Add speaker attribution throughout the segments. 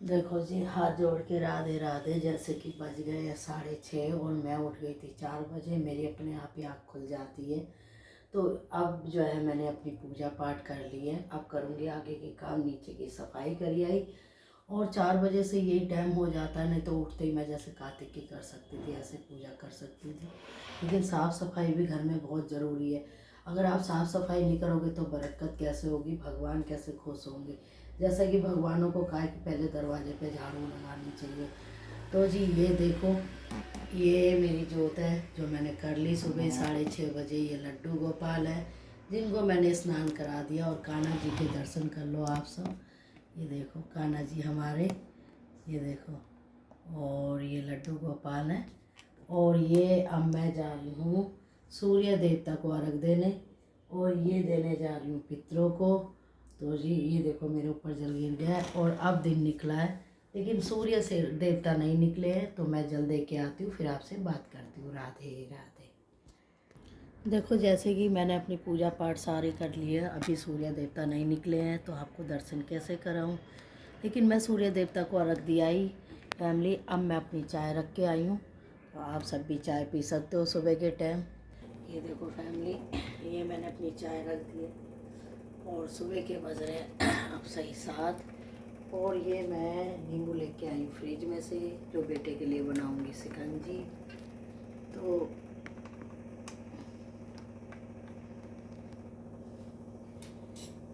Speaker 1: देखो जी, हाथ जोड़ के राधे राधे। जैसे कि बज गए 6:30 और मैं उठ गई थी 4 बजे। मेरी अपने आप ही आँख खुल जाती है। तो अब जो है मैंने अपनी पूजा पाठ कर ली है। अब करूँगी आगे के काम। नीचे की सफाई करी आई और 4 बजे से यही टाइम हो जाता है। नहीं तो उठते ही मैं जैसे कार्तिक की कर सकती थी, ऐसे पूजा कर सकती थी। लेकिन साफ़ सफाई भी घर में बहुत ज़रूरी है। अगर आप साफ़ सफाई नहीं करोगे तो बरकत कैसे होगी, भगवान कैसे खुश होंगे। जैसा कि भगवानों को कहा कि पहले दरवाजे पे झाड़ू लगानी चाहिए। तो जी ये देखो, ये मेरी जोत है जो मैंने कर ली सुबह 6:30 बजे। ये लड्डू गोपाल है जिनको मैंने स्नान करा दिया। और कान्हा जी के दर्शन कर लो आप सब। ये देखो कान्हा जी हमारे, ये देखो। और ये लड्डू गोपाल है। और ये अब मैं जा रही हूँ सूर्य देवता को अर्घ देने, और ये देने जा रही हूँ पितरों को। तो जी ये देखो मेरे ऊपर जल गिर गया है और अब दिन निकला है, लेकिन सूर्य से देवता नहीं निकले हैं। तो मैं जल दे के आती हूँ, फिर आपसे बात करती हूँ। राधे राधे। देखो जैसे कि मैंने अपनी पूजा पाठ सारी कर ली है, अभी सूर्य देवता नहीं निकले हैं तो आपको दर्शन कैसे कराऊँ। लेकिन मैं सूर्य देवता को अर्घ दिया ही फैमिली। अब मैं अपनी चाय रख के आई हूँ, तो आप सब भी चाय पी सकते हो सुबह के टाइम। ये देखो फैमिली, ये मैंने अपनी चाय रख दी है और सुबह के बज रहे हैं अब सही 7। और ये मैं नींबू लेके आई हूँ फ्रिज में से, जो बेटे के लिए बनाऊँगी शिकंजी। तो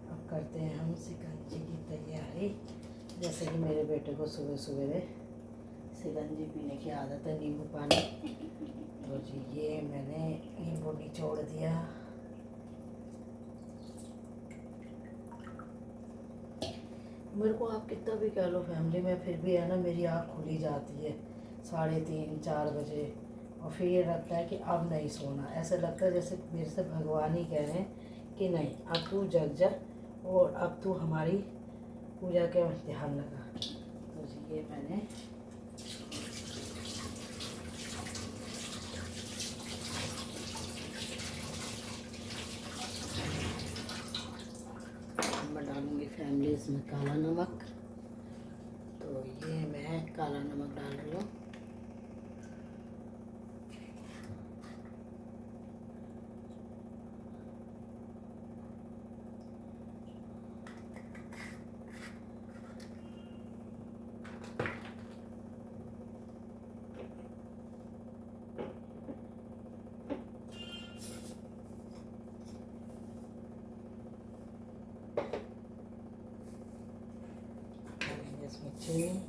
Speaker 1: अब करते हैं हम शिकंजी की तैयारी। जैसे कि मेरे बेटे को सुबह सुबह शिकंजी पीने की आदत है, नींबू पानी। तो जी ये मैंने नींबू निचोड़ दिया। मेरे को आप कितना भी कह लो फैमिली में, फिर भी है ना मेरी आँख खुली जाती है 3:30-4 बजे। और फिर ये लगता है कि अब नहीं सोना। ऐसा लगता है जैसे मेरे से भगवान ही कह रहे हैं कि नहीं अब तू जग जा और अब तू हमारी पूजा के ध्यान लगा। तो जी ये मैंने मैं डालूँगी फैमिली इसमें काला नमक। तो ये मैं काला नमक डाल रही हूँ। इसमें चीनी,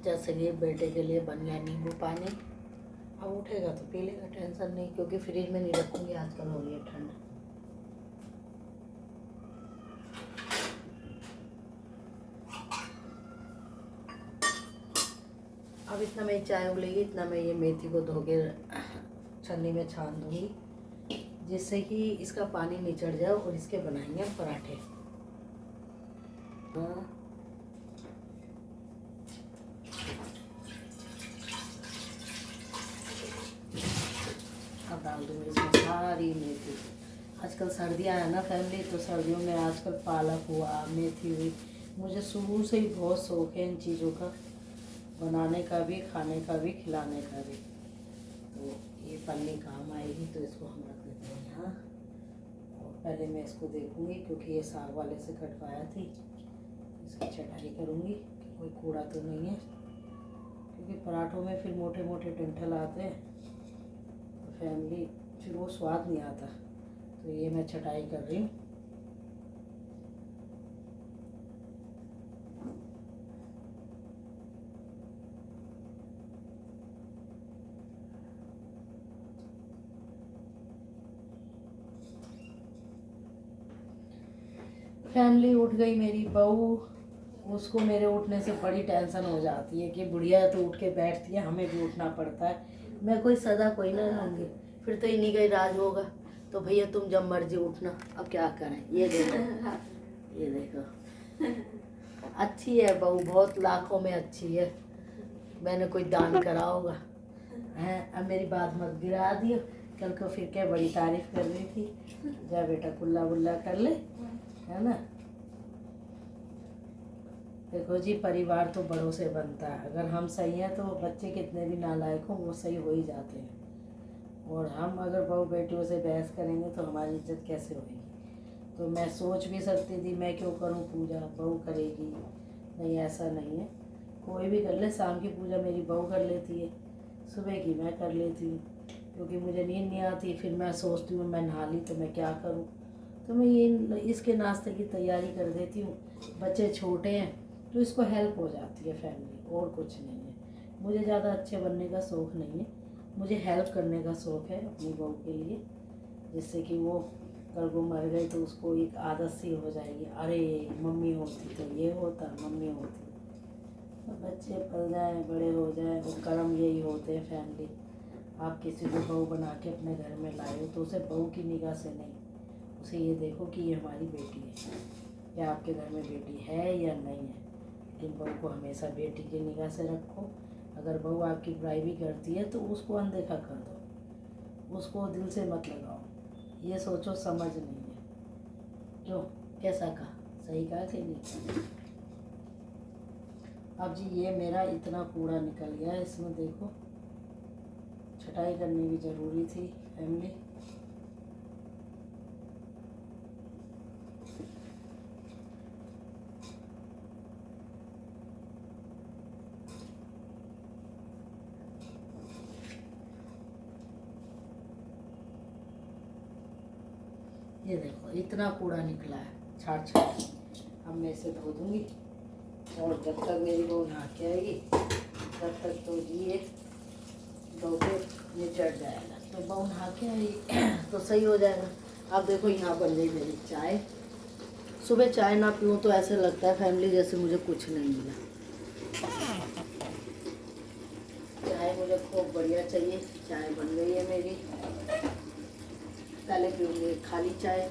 Speaker 1: जैसे कि बेटे के लिए बन गया नींबू पानी। अब उठेगा तो पी लेगा, टेंशन नहीं, क्योंकि फ्रिज में नहीं रखूँगी, आजकल हो रही है ठंड। अब इतना में चाय उबलेगी, इतना मैं ये मेथी को धो के छन्नी में छान दूँगी, जिससे कि इसका पानी निचड़ जाए और इसके बनाएंगे हम पराठे। अब डाल दूँगी इसमें सारी मेथी। आजकल सर्दियाँ हैं ना फैमिली, तो सर्दियों में आजकल पालक हुआ, मेथी हुई। मुझे शुरू से ही बहुत शौक है इन चीज़ों का, बनाने का भी, खाने का भी, खिलाने का भी। तो ये पन्नी काम आएगी, तो इसको हम रख देते हैं यहाँ। और पहले मैं इसको देखूँगी, क्योंकि ये साग वाले से कटवाया थी। इसकी छटाई करूँगी कि कोई कूड़ा तो नहीं है, क्योंकि पराठों में फिर मोटे मोटे डंठल आते हैं तो फैमिली फिर वो स्वाद नहीं आता। तो ये मैं छटाई कर रही हूँ। फैमिली उठ गई मेरी बहू, उसको मेरे उठने से बड़ी टेंशन हो जाती है कि बुढ़िया तो उठ के बैठती है, हमें भी उठना पड़ता है। मैं कोई सदा कोई ना रहूँगी, फिर तो इन्हीं का ही राज होगा। तो भैया तुम जब मर्जी उठना, अब क्या करें। ये देखो, ये देखो, अच्छी है बहू, बहुत लाखों में अच्छी है। मैंने कोई दान करा होगा हैं। अब मेरी बात मत गिरा दियो, कल को फिर क्या बड़ी तारीफ कर रही थी। जा बेटा कुल्ला वुल्ला कर ले, है ना। देखो जी, परिवार तो बड़ों से बनता है। अगर हम सही हैं तो बच्चे कितने भी नालायक हों वो सही हो ही जाते हैं। और हम अगर बहू बेटियों से बहस करेंगे तो हमारी इज्जत कैसे होगी। तो मैं सोच भी सकती थी मैं क्यों करूं पूजा, बहू करेगी। नहीं, ऐसा नहीं है, कोई भी कर ले। शाम की पूजा मेरी बहू कर लेती है, सुबह की मैं कर लेती हूँ, क्योंकि मुझे नींद नहीं आती। फिर मैं सोचती हूँ मैं नहा ली तो मैं क्या करूँ, तो मैं ये इसके नाश्ते की तैयारी कर देती हूँ। बच्चे छोटे हैं तो इसको हेल्प हो जाती है फैमिली, और कुछ नहीं है। मुझे ज़्यादा अच्छे बनने का शौक़ नहीं है, मुझे हेल्प करने का शौक़ है अपनी बहू के लिए, जिससे कि वो कल को मर गई तो उसको एक आदत सी हो जाएगी, अरे मम्मी होती तो ये होता, मम्मी होती। तो बच्चे पल जाए, बड़े हो जाए, वो कर्म यही होते हैं फैमिली। आप किसी को बहू बना के अपने घर में लाए हो तो उसे बहू की निगाह से नहीं, उसे ये देखो कि ये हमारी बेटी है, या आपके घर में बेटी है या नहीं है। लेकिन बहू को हमेशा बेटी की निगाह से रखो। अगर बहू आपकी बुराई भी करती है तो उसको अनदेखा कर दो, उसको दिल से मत लगाओ। ये सोचो समझ नहीं है। क्यों, कैसा कहा, सही कहा कि नहीं। अब जी ये मेरा इतना कूड़ा निकल गया, इसमें देखो छटाई करनी भी ज़रूरी थी फैमिली। ये देखो इतना कूड़ा निकला है, छाट छाट। अब मैं इसे धो दूँगी, और जब तक मेरी बहू नहा के आएगी तब तक तो ये धो के ये चढ़ जाएगा। तो बहू नहा के आई तो सही हो जाएगा। अब देखो यहाँ बन गई मेरी चाय। सुबह चाय ना पीऊँ तो ऐसे लगता है फैमिली जैसे मुझे कुछ नहीं मिला। चाय मुझे खूब बढ़िया चाहिए। चाय बन गई है मेरी, पहले पीऊँगी खाली चाय।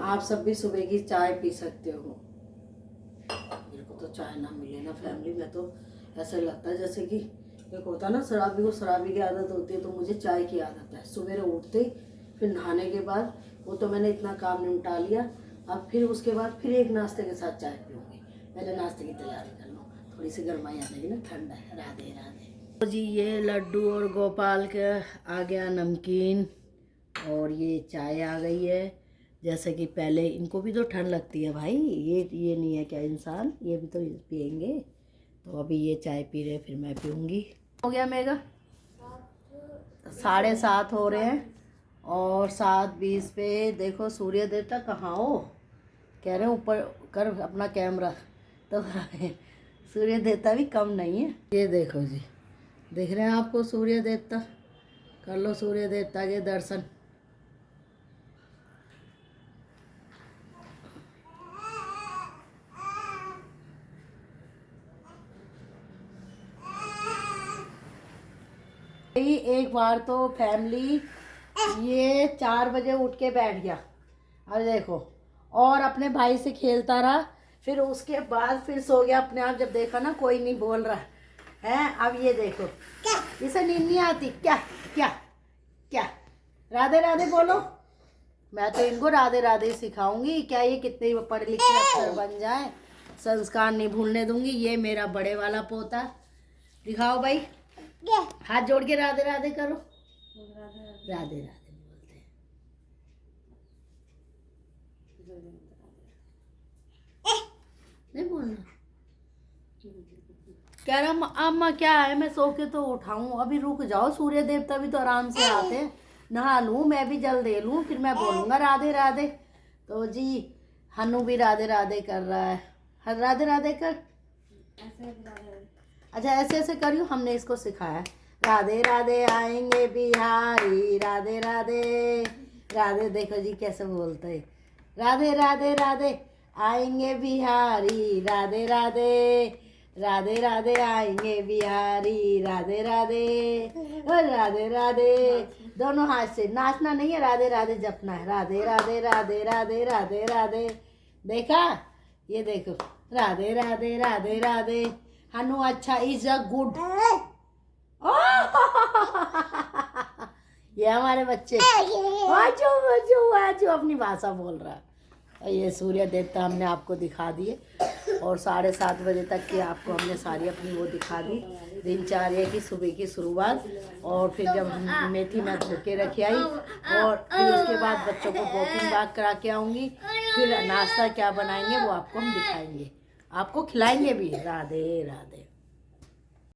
Speaker 1: आप सब भी सुबह की चाय पी सकते हो। मेरे को तो चाय ना मिले ना फैमिली में तो ऐसा लगता है जैसे कि एक होता है ना शराबी को शराबी की आदत होती है, तो मुझे चाय की आदत है। सुबह उठते फिर नहाने के बाद, वो तो मैंने इतना काम निपटा लिया, अब फिर उसके बाद फिर एक नाश्ते के साथ चाय पीऊँगी। पहले नाश्ते की तैयारी कर लो, थोड़ी सी गर्माई आ जाएगी ना, ठंडा है। राधे राधे। तो जी ये लड्डू और गोपाल का आ गया नमकीन, और ये चाय आ गई है। जैसे कि पहले इनको भी तो ठंड लगती है भाई, ये नहीं है क्या इंसान, ये भी तो पियेंगे। तो अभी ये चाय पी रहे, फिर मैं पीऊँगी। हो गया मेगा 7:30 हो रहे हैं, और 7:20 पे देखो सूर्य देवता कहाँ हो, कह रहे हैं ऊपर कर अपना कैमरा। तो सूर्य देवता भी कम नहीं है। ये देखो जी, दिख रहे हैं आपको सूर्य देवता, कर लो सूर्य देवता के दर्शन। एक बार तो फैमिली ये 4 बजे उठ के बैठ गया, अब देखो, और अपने भाई से खेलता रहा। फिर उसके बाद फिर सो गया अपने आप, जब देखा ना कोई नहीं बोल रहा है। अब ये देखो, इसे नींद नहीं आती क्या, क्या क्या, राधे राधे बोलो। मैं तो इनको राधे राधे सिखाऊंगी, क्या ये कितने पढ़ लिख के अफसर बन जाए, संस्कार नहीं भूलने दूंगी। ये मेरा बड़े वाला पोता, दिखाओ भाई, हाथ जोड़ के राधे राधे करो। राधे राधे बोलते हैं। नहीं बोलना। कह रहा अम्मा क्या है, मैं सो के तो उठाऊं, अभी रुक जाओ, सूर्य देवता भी तो आराम से आते हैं, नहा लूं, मैं भी जल दे लूं, फिर मैं बोलूंगा राधे राधे। तो जी हनु भी राधे राधे कर रहा है, हर राधे राधे कर। अच्छा ऐसे ऐसे करियो, हमने इसको सिखाया है। राधे राधे आएंगे बिहारी, राधे राधे राधे, देखो जी कैसे बोलते हैं, राधे राधे राधे आएंगे बिहारी, राधे राधे राधे राधे आएंगे बिहारी, राधे राधे राधे राधे। दोनों हाथ से नाचना नहीं है, राधे राधे जपना है, राधे राधे राधे राधे राधे राधे। देखा, ये देखो, राधे राधे राधे राधे। हनु अच्छा इज अ गुड। ये हमारे बच्चे आजो आजो आजो अपनी भाषा बोल रहा है। ये सूर्य देवता हमने आपको दिखा दिए, और 7:30 बजे तक की आपको हमने सारी अपनी वो दिखा दी दिनचर्या की, सुबह की शुरुआत। और फिर जब हम मेथी मैं धो के रखी आई, और फिर उसके बाद बच्चों को वॉकिंग वॉक करा के आऊँगी, फिर नाश्ता क्या बनाएंगे वो आपको हम दिखाएंगे, आपको खिलाएंगे भी। राधे राधे।